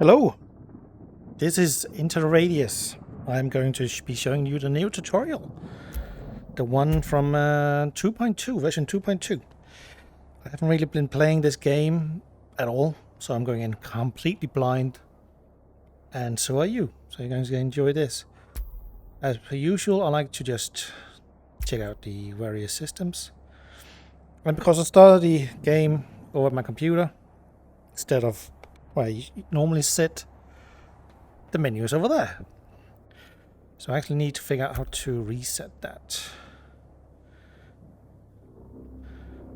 Hello, this is Into the Radius. I'm going to be showing you the new tutorial. The one from 2.2, version 2.2. I haven't really been playing this game at all, so I'm going in completely blind. And so are you, so you're going to enjoy this. As per usual, I like to just check out the various systems. And because I started the game over at my computer, instead of where you normally sit, the menu is over there. So I actually need to figure out how to reset that.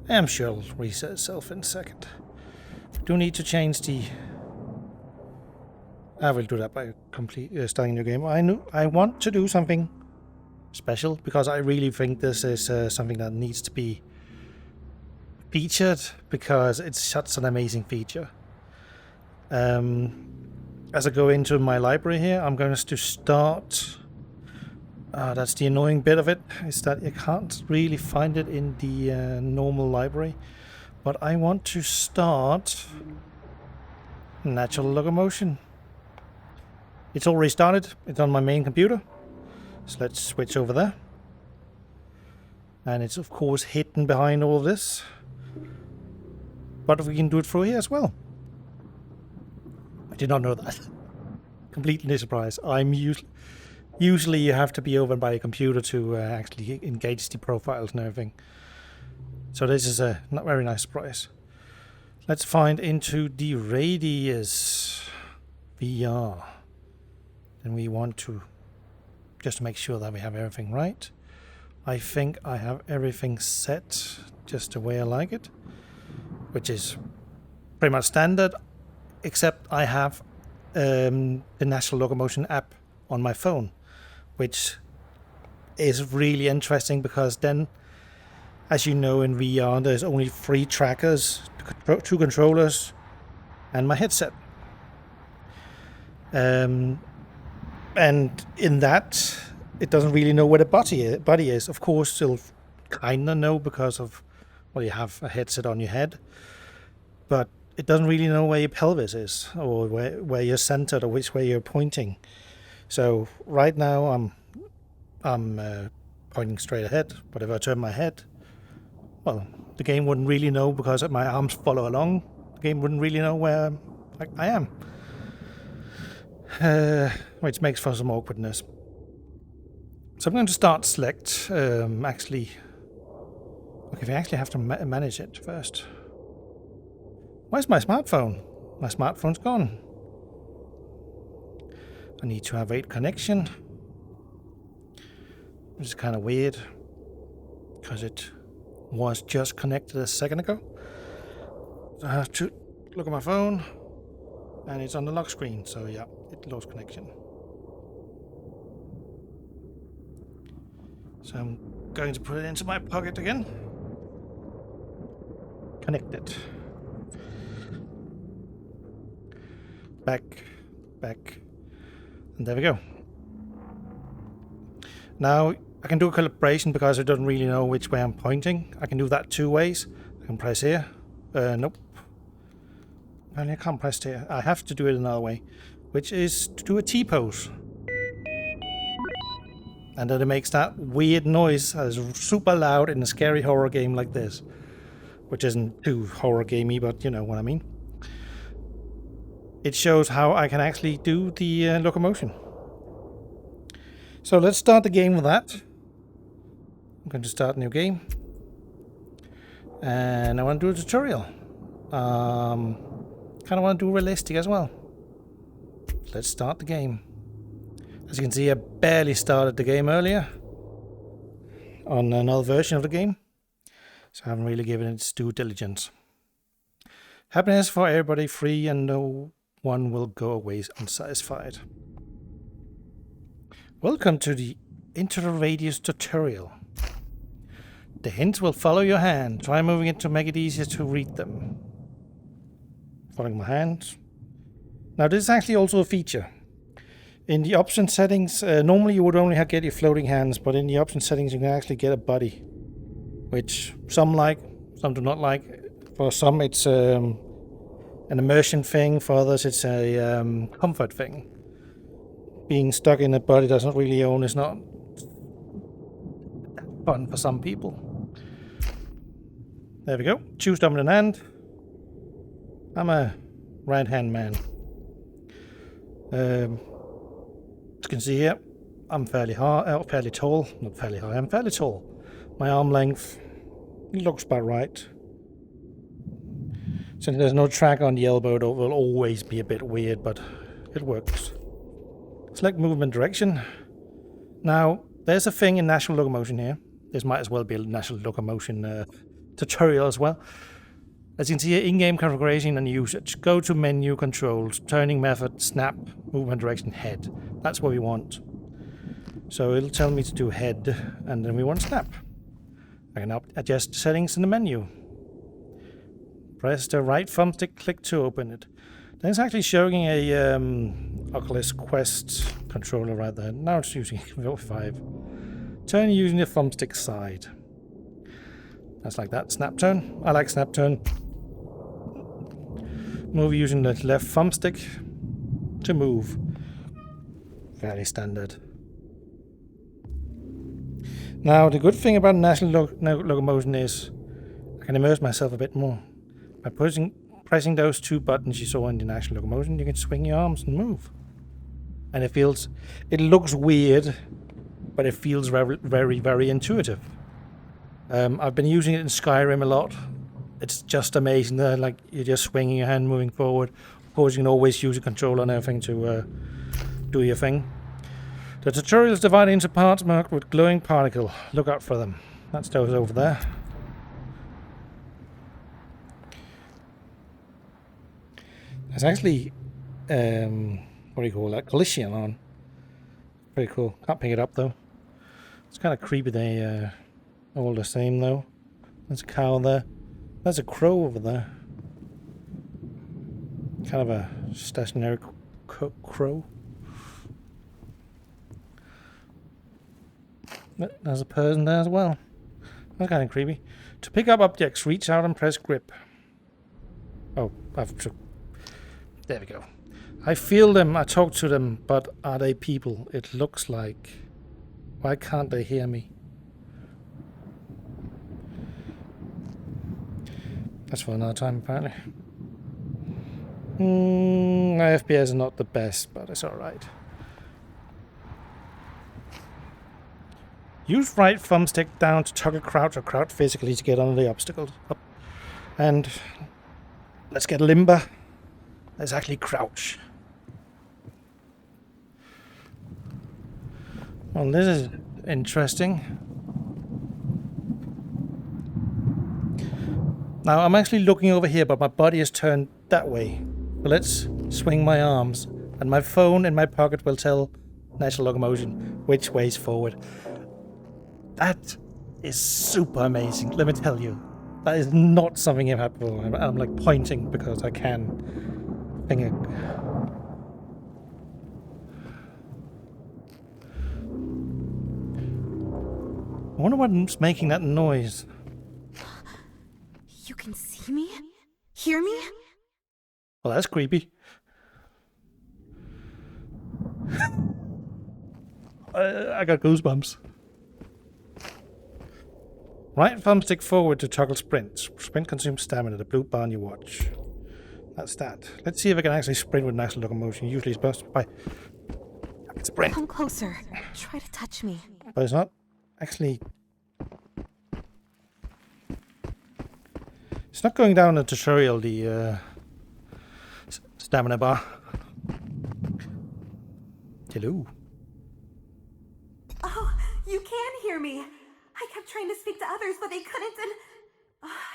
I'm sure it'll reset itself in a second. I do need to change the... I will do that by starting a new game. I want to do something special because I really think this is something that needs to be featured because it's such an amazing feature. As I go into my library here, I'm going to start. That's the annoying bit of it, is that you can't really find it in the normal library. But I want to start Natural Locomotion. It's already started. It's on my main computer. So let's switch over there. And it's of course hidden behind all of this. But we can do it through here as well. I did not know that. Completely surprised. Usually you have to be over by a computer to actually engage the profiles and everything. So this is a not very nice surprise. Let's find Into the Radius VR. And we want to just make sure that we have everything right. I think I have everything set just the way I like it, which is pretty much standard, except I have the Natural Locomotion app on my phone, which is really interesting because then, as you know, in VR there's only 3 trackers, 2 controllers, and my headset. And in that, it doesn't really know where the body is. Of course, it'll kind of know because of, well, you have a headset on your head, but it doesn't really know where your pelvis is or where you're centered or which way you're pointing. So right now I'm pointing straight ahead, but if I turn my head, well, the game wouldn't really know because my arms follow along. The game wouldn't really know where I am. Which makes for some awkwardness. So I'm going to start select, actually... Okay, we actually have to manage it first. Where's my smartphone? My smartphone's gone. I need to have 8 connection. Which is kind of weird, because it was just connected a second ago. So I have to look at my phone, and it's on the lock screen, so yeah, it lost connection. So I'm going to put it into my pocket again. Connected. Back, and there we go. Now I can do a calibration because it doesn't really know which way I'm pointing. I can do that 2 ways. I can press here. Nope. I can't press here. I have to do it another way, which is to do a T-pose. And then it makes that weird noise that is super loud in a scary horror game like this. Which isn't too horror gamey, but you know what I mean. It shows how I can actually do the locomotion. So let's start the game with that. I'm going to start a new game. And I want to do a tutorial. Kind of want to do realistic as well. Let's start the game. As you can see, I barely started the game earlier on another version of the game. So I haven't really given it its due diligence. Happiness for everybody, free, and no one will go away unsatisfied. Welcome to the Into the Radius tutorial. The hints will follow your hand. Try moving it to make it easier to read them. Following my hand. Now this is actually also a feature. In the option settings, normally you would only get your floating hands, but in the option settings you can actually get a body. Which some like, some do not like. For some it's an immersion thing. For others, it's a comfort thing. Being stuck in a body doesn't really own is not fun for some people. There we go. Choose dominant hand. I'm a right-hand man. As you can see here, I'm fairly tall. Not fairly high, I'm fairly tall. My arm length looks about right. Since there's no track on the elbow, it will always be a bit weird, but it works. Select movement direction. Now, there's a thing in Natural Locomotion here. This might as well be a Natural Locomotion tutorial as well. As you can see here, in-game configuration and usage. Go to menu controls, turning method, snap, movement direction, head. That's what we want. So it'll tell me to do head, and then we want snap. I can adjust settings in the menu. Press the right thumbstick, click to open it. Then it's actually showing a Oculus Quest controller right there. Now it's using 5. Turn using the thumbstick side. That's like that. Snap turn. I like snap turn. Move using the left thumbstick to move. Fairly standard. Now the good thing about Natural Locomotion is I can immerse myself a bit more. By pressing those two buttons you saw in the Natural Locomotion, you can swing your arms and move. And it looks weird, but it feels very, very, very intuitive. I've been using it in Skyrim a lot. It's just amazing. Like you're just swinging your hand, moving forward. Of course, you can always use a controller and everything to do your thing. The tutorial is divided into parts marked with glowing particle. Look out for them. That's those over there. There's actually, what do you call that? Collision on. Pretty cool. Can't pick it up though. It's kind of creepy. They all the same though. There's a cow there. There's a crow over there. Kind of a stationary crow. There's a person there as well. That's kind of creepy. To pick up objects, reach out and press grip. Oh, there we go. I feel them, I talk to them, but are they people? It looks like. Why can't they hear me? That's for another time, apparently. My FPS is not the best, but it's alright. Use right thumbstick down to toggle crouch or crouch physically to get under the obstacles. Up. And let's get limber. Let's actually crouch. Well, this is interesting. Now, I'm actually looking over here, but my body is turned that way. So let's swing my arms, and my phone in my pocket will tell Natural Locomotion which way's forward. That is super amazing, let me tell you. That is not something I've had before. I'm like pointing because I can. Finger. I wonder what's making that noise. You can see me? Hear me? Well, that's creepy. I got goosebumps. Right thumbstick forward to toggle sprint. Sprint consumes stamina, the blue bar on your watch. That's that. Let's see if I can actually sprint with Natural Locomotion. Usually it's supposed to be sprint. Come closer. Try to touch me. But it's not actually. It's not going down the tutorial, the stamina bar. Hello. Oh, you can hear me. I kept trying to speak to others, but they couldn't, and...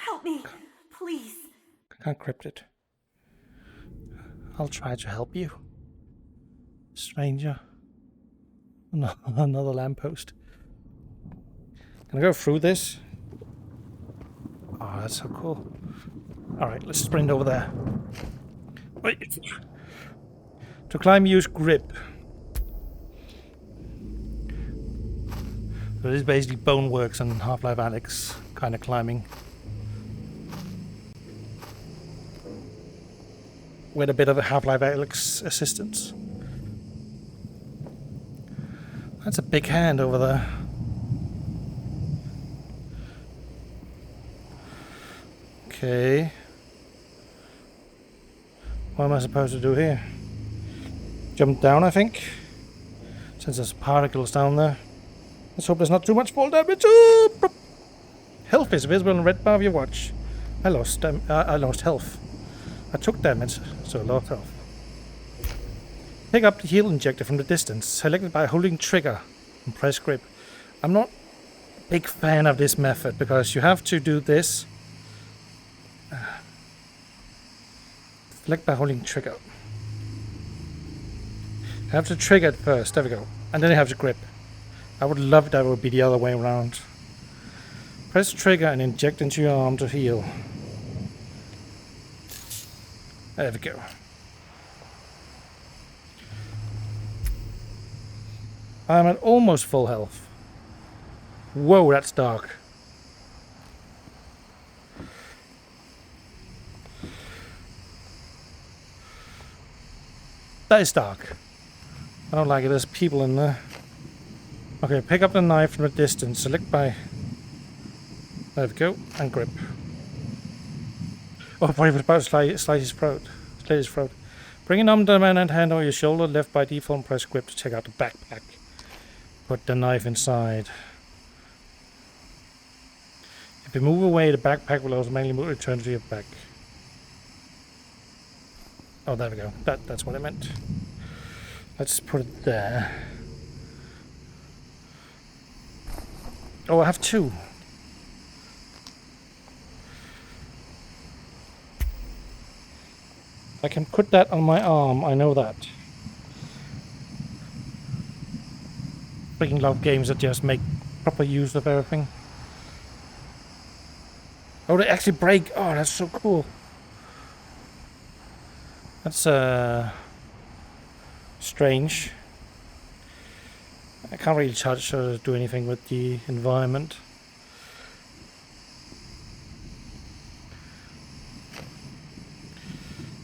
help me, please. I can't crypt it. I'll try to help you. Stranger. No, another lamppost. Can I go through this? Oh, that's so cool. Alright, let's sprint over there. Wait. To climb, use grip. So this is basically Boneworks and Half-Life Alyx kind of climbing. with a bit of a Half-Life Alyx assistance. That's a big hand over there. Okay. What am I supposed to do here? Jump down, I think. Since there's particles down there. Let's hope there's not too much fall damage. Health is visible on the red bar of your watch. I lost health. I took damage, so I lost health. Pick up the heal injector from the distance. Select it by holding trigger and press grip. I'm not a big fan of this method because you have to do this. Select by holding trigger. You have to trigger it first. There we go. And then you have to grip. I would love that it would be the other way around. Press trigger and inject into your arm to heal. There we go. I'm at almost full health. Whoa, that's dark. That is dark. I don't like it. There's people in there. Okay, pick up the knife from a distance. Select by... There we go. And grip. Oh, boy, I was about to slice his throat. Slit his throat. Bring an undominant hand on your shoulder, left by default, and press grip to check out the backpack. Put the knife inside. If you move away, the backpack will automatically return to your back. Oh, there we go. That's what I meant. Let's put it there. Oh, I have two. I can put that on my arm, I know that. Freaking love games that just make proper use of everything. Oh, they actually break. Oh, that's so cool. That's strange. I can't really touch or do anything with the environment.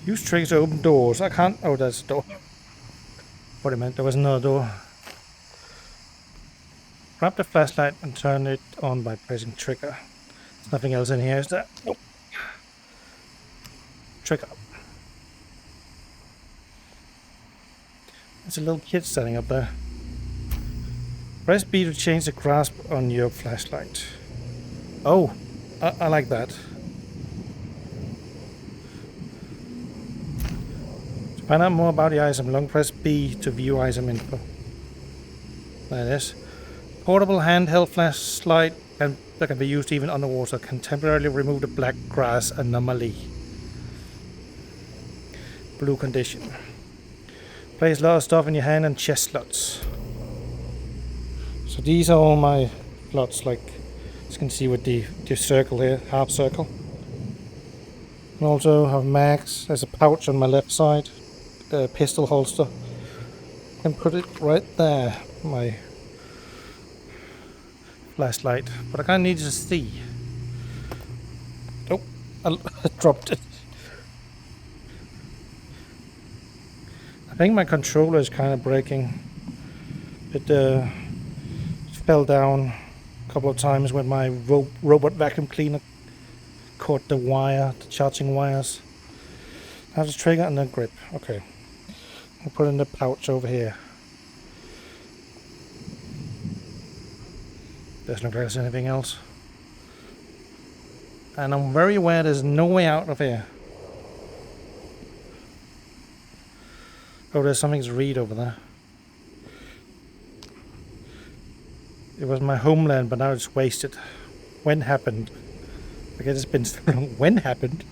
Use triggers to open doors. I can't. Oh, that's a door. What I meant, there was another door. Grab the flashlight and turn it on by pressing trigger. There's nothing else in here, is there? Nope. Trigger. There's a little kid standing up there. Press B to change the grasp on your flashlight. Oh, I like that. To find out more about the item, long press B to view item info. There it is. Portable handheld flashlight that can be used even underwater. Can temporarily remove the black grass anomaly. Blue condition. Place a lot of stuff in your hand and chest slots. So these are all my slots, like you can see with the circle here, half circle. And also have mags. There's a pouch on my left side, a pistol holster. And put it right there, my flashlight. But I kind of need to see. Oh, I dropped it. I think my controller is kind of breaking. It fell down a couple of times when my robot vacuum cleaner caught the wire, the charging wires. I have to trigger and then grip. Okay. I'll put it in the pouch over here. Doesn't look like there's anything else. And I'm very aware there's no way out of here. Oh, there's something to read over there. It was my homeland, but now it's wasted. When happened? I guess it's been so long. When happened?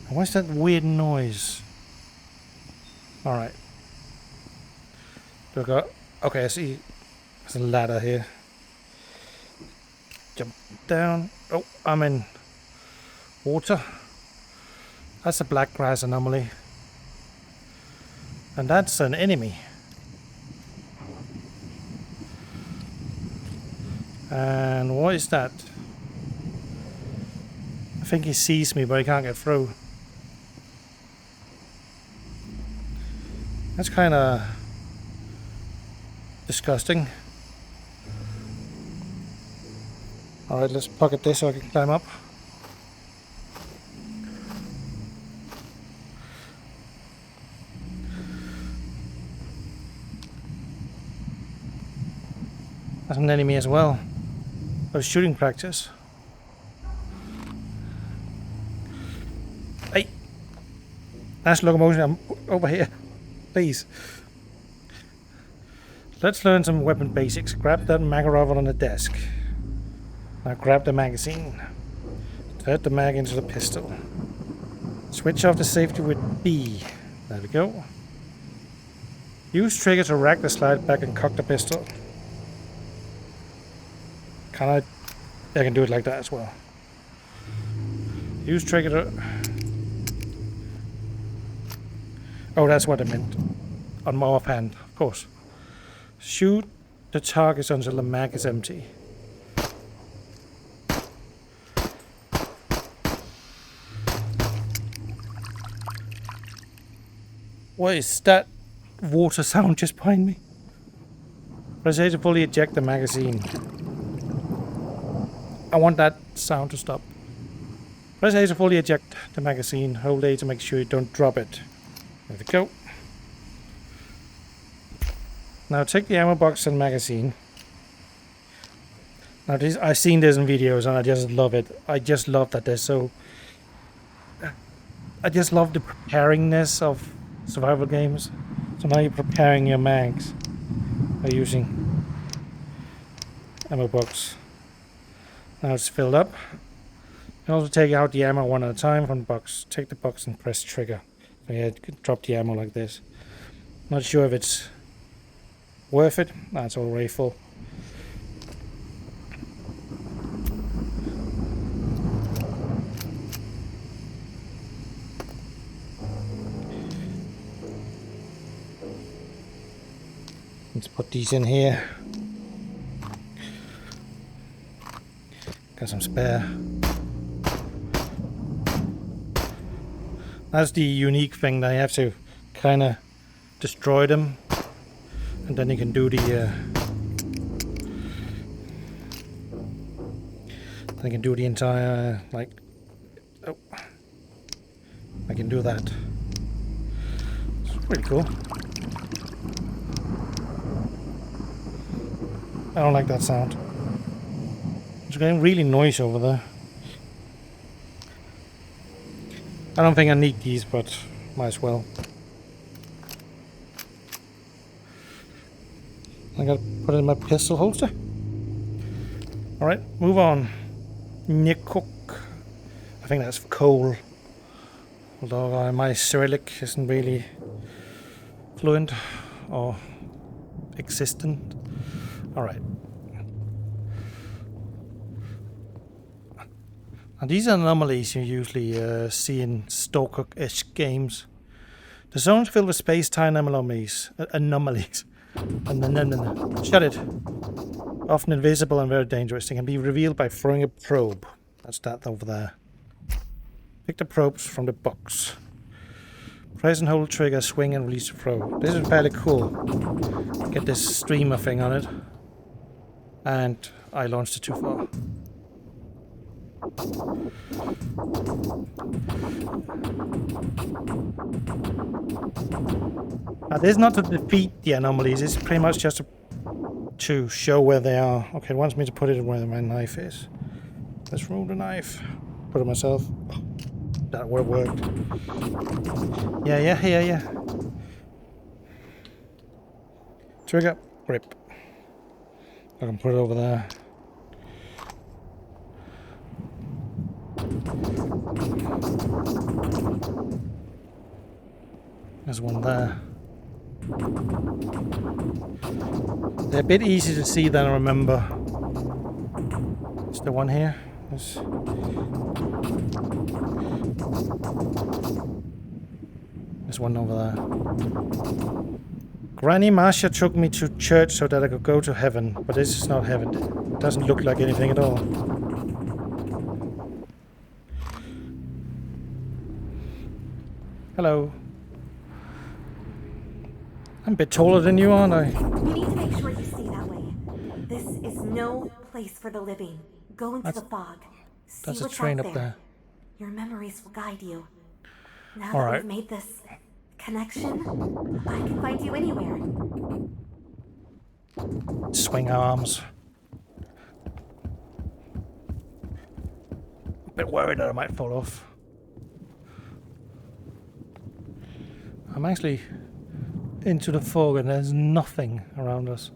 What's that weird noise? Alright. Look up. Okay, I see. There's a ladder here. Jump down. Oh, I'm in water. That's a black grass anomaly. And that's an enemy. And what is that? think he sees me, but he can't get through. That's kind of disgusting. Alright, let's pocket this so I can climb up. That's an enemy as well. Oh, shooting practice. Hey! Natural Locomotion, I'm over here. Please. Let's learn some weapon basics. Grab that mag rifle on the desk. Now grab the magazine. Insert the mag into the pistol. Switch off the safety with B. There we go. Use trigger to rack the slide back and cock the pistol. Can I can do it like that as well. Use trigger to... Oh, that's what I meant. On my offhand, of course. Shoot the targets until the mag is empty. What is that water sound just behind me? Press A to fully eject the magazine. I want that sound to stop. Press A to fully eject the magazine. Hold A to make sure you don't drop it. There we go. Now take the ammo box and magazine. Now this, I've seen this in videos and I just love it. I just love that they're so... I just love the preparingness of survival games. So now you're preparing your mags by using ammo box. Now it's filled up. You can also take out the ammo one at a time from the box. Take the box and press trigger. So yeah, drop the ammo like this. Not sure if it's worth it. That's already full. Let's put these in here. Got some spare. That's the unique thing, that you have to kind of destroy them, and then you can do the entire, like, oh, I can do that. It's pretty cool. I don't like that sound. It's getting really noisy over there. I don't think I need these, but might as well. I gotta put it in my pistol holster. Alright, move on. Nyekuk. I think that's coal. Although my Cyrillic isn't really fluent or existent. Alright. And these are anomalies you usually see in Stalker-esque games. The zones filled with space-time anomalies. Shut it. Often invisible and very dangerous. They can be revealed by throwing a probe. That's that over there. Pick the probes from the box. Press and hold trigger, swing and release the probe. This is fairly cool. Get this streamer thing on it. And I launched it too far. Now this is not to defeat the anomalies, it's pretty much just to show where they are. Okay, it wants me to put it where my knife is. Let's roll the knife. Put it myself. That would have worked. Yeah. Trigger, grip. I can put it over there. There's one there. They're a bit easy to see than I remember. Is there one here? There's one over there. Granny Marcia took me to church so that I could go to heaven, but this is not heaven. It doesn't look like anything at all. Hello. I'm a bit taller than you, aren't I? You need to make sure you stay that way. This is no place for the living. Go into the fog. See That's a what's train out up there. there. Your memories will guide you. Now All that right. we've made this connection, I can find you anywhere. Swing arms. A bit worried that I might fall off. I'm actually into the fog and there's nothing around us.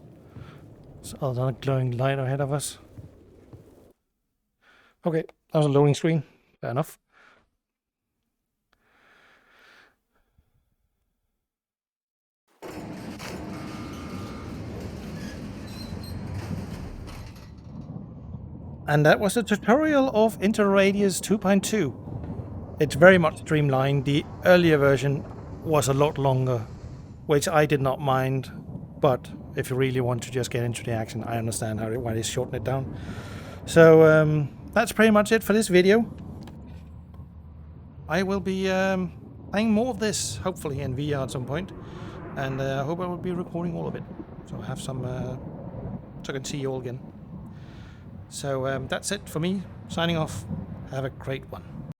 Other than a glowing light ahead of us. Okay, that was a loading screen. Fair enough. And that was a tutorial of Interradius 2.2. It's very much streamlined. The earlier version was a lot longer, which I did not mind. But if you really want to just get into the action, I understand why they shorten it down. So that's pretty much it for this video. I will be playing more of this, hopefully in VR at some point. And I hope I will be recording all of it. So I have some, so I can see you all again. So that's it for me, signing off. Have a great one.